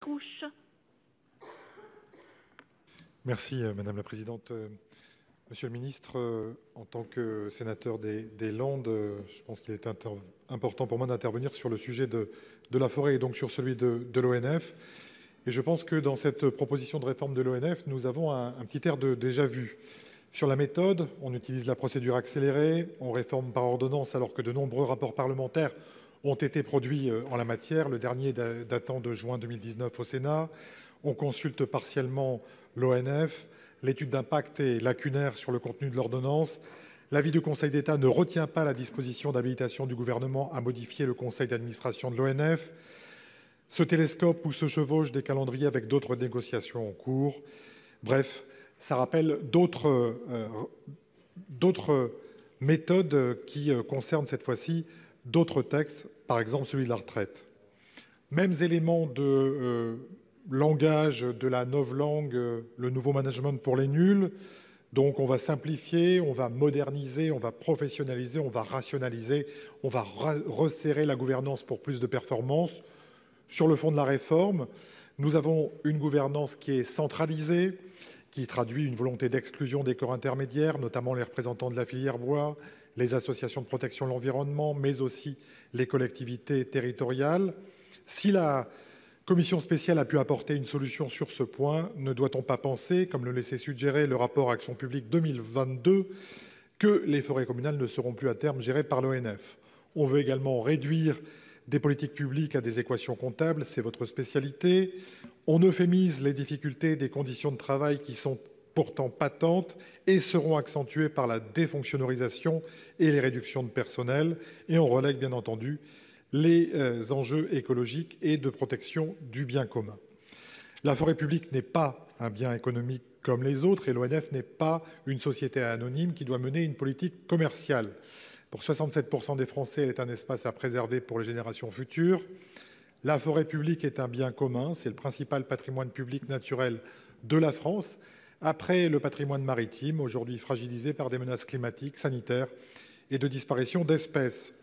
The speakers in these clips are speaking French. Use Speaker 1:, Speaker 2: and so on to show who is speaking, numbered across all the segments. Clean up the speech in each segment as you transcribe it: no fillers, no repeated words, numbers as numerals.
Speaker 1: Couche.
Speaker 2: Merci Madame la Présidente. Monsieur le Ministre, en tant que sénateur des Landes, je pense qu'il est important pour moi d'intervenir sur le sujet de la forêt et donc sur celui de l'ONF. Et je pense que dans cette proposition de réforme de l'ONF, nous avons un petit air de déjà vu. Sur la méthode, on utilise la procédure accélérée, on réforme par ordonnance alors que de nombreux rapports parlementaires ont été produits en la matière, le dernier datant de juin 2019 au Sénat. On consulte partiellement l'ONF, l'étude d'impact est lacunaire sur le contenu de l'ordonnance. L'avis du Conseil d'État ne retient pas la disposition d'habilitation du gouvernement à modifier le conseil d'administration de l'ONF. Ce télescope où se chevauchent des calendriers avec d'autres négociations en cours. Bref, ça rappelle d'autres méthodes qui concernent cette fois-ci d'autres textes, par exemple celui de la retraite. Mêmes éléments de langage de la novlangue, le nouveau management pour les nuls. Donc on va simplifier, on va moderniser, on va professionnaliser, on va rationaliser, on va resserrer la gouvernance pour plus de performance. Sur le fond de la réforme, nous avons une gouvernance qui est centralisée, qui traduit une volonté d'exclusion des corps intermédiaires, notamment les représentants de la filière bois, les associations de protection de l'environnement, mais aussi les collectivités territoriales. Si la commission spéciale a pu apporter une solution sur ce point, ne doit-on pas penser, comme le laissait suggérer le rapport Action publique 2022, que les forêts communales ne seront plus à terme gérées par l'ONF? On veut également réduire des politiques publiques à des équations comptables, c'est votre spécialité. On euphémise les difficultés des conditions de travail qui sont pourtant patentes et seront accentuées par la défonctionnarisation et les réductions de personnel. Et on relègue bien entendu les enjeux écologiques et de protection du bien commun. La forêt publique n'est pas un bien économique comme les autres et l'ONF n'est pas une société anonyme qui doit mener une politique commerciale. Pour 67% des Français, elle est un espace à préserver pour les générations futures. La forêt publique est un bien commun, c'est le principal patrimoine public naturel de la France, après le patrimoine maritime, aujourd'hui fragilisé par des menaces climatiques, sanitaires et de disparition d'espèces.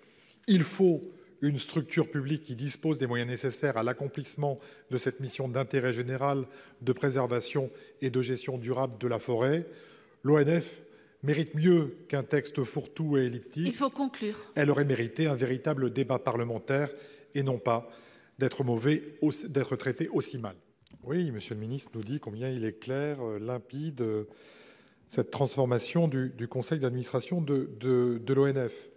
Speaker 2: Il faut une structure publique qui dispose des moyens nécessaires à l'accomplissement de cette mission d'intérêt général de préservation et de gestion durable de la forêt. L'ONF mérite mieux qu'un texte fourre-tout et elliptique.
Speaker 1: Il faut conclure.
Speaker 2: Elle aurait mérité un véritable débat parlementaire et non pas d'être traitée aussi mal. Oui, Monsieur le Ministre nous dit combien il est clair, limpide, cette transformation du conseil d'administration de l'ONF,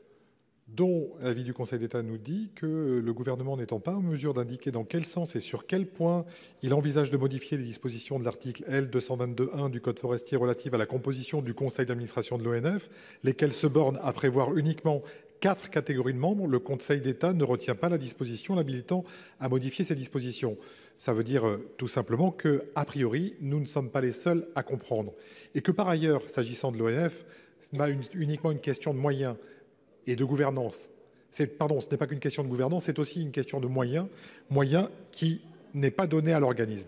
Speaker 2: dont l'avis du Conseil d'État nous dit que le gouvernement n'étant pas en mesure d'indiquer dans quel sens et sur quel point il envisage de modifier les dispositions de l'article L. 222-1 du Code forestier relative à la composition du conseil d'administration de l'ONF, lesquelles se bornent à prévoir uniquement 4 catégories de membres, le Conseil d'État ne retient pas la disposition l'habilitant à modifier ces dispositions. Ça veut dire tout simplement que, a priori, nous ne sommes pas les seuls à comprendre. Et que par ailleurs, s'agissant de l'ONF, ce n'est pas uniquement une question de moyens et de gouvernance. Ce n'est pas qu'une question de gouvernance, c'est aussi une question de moyens qui n'est pas donnée à l'organisme.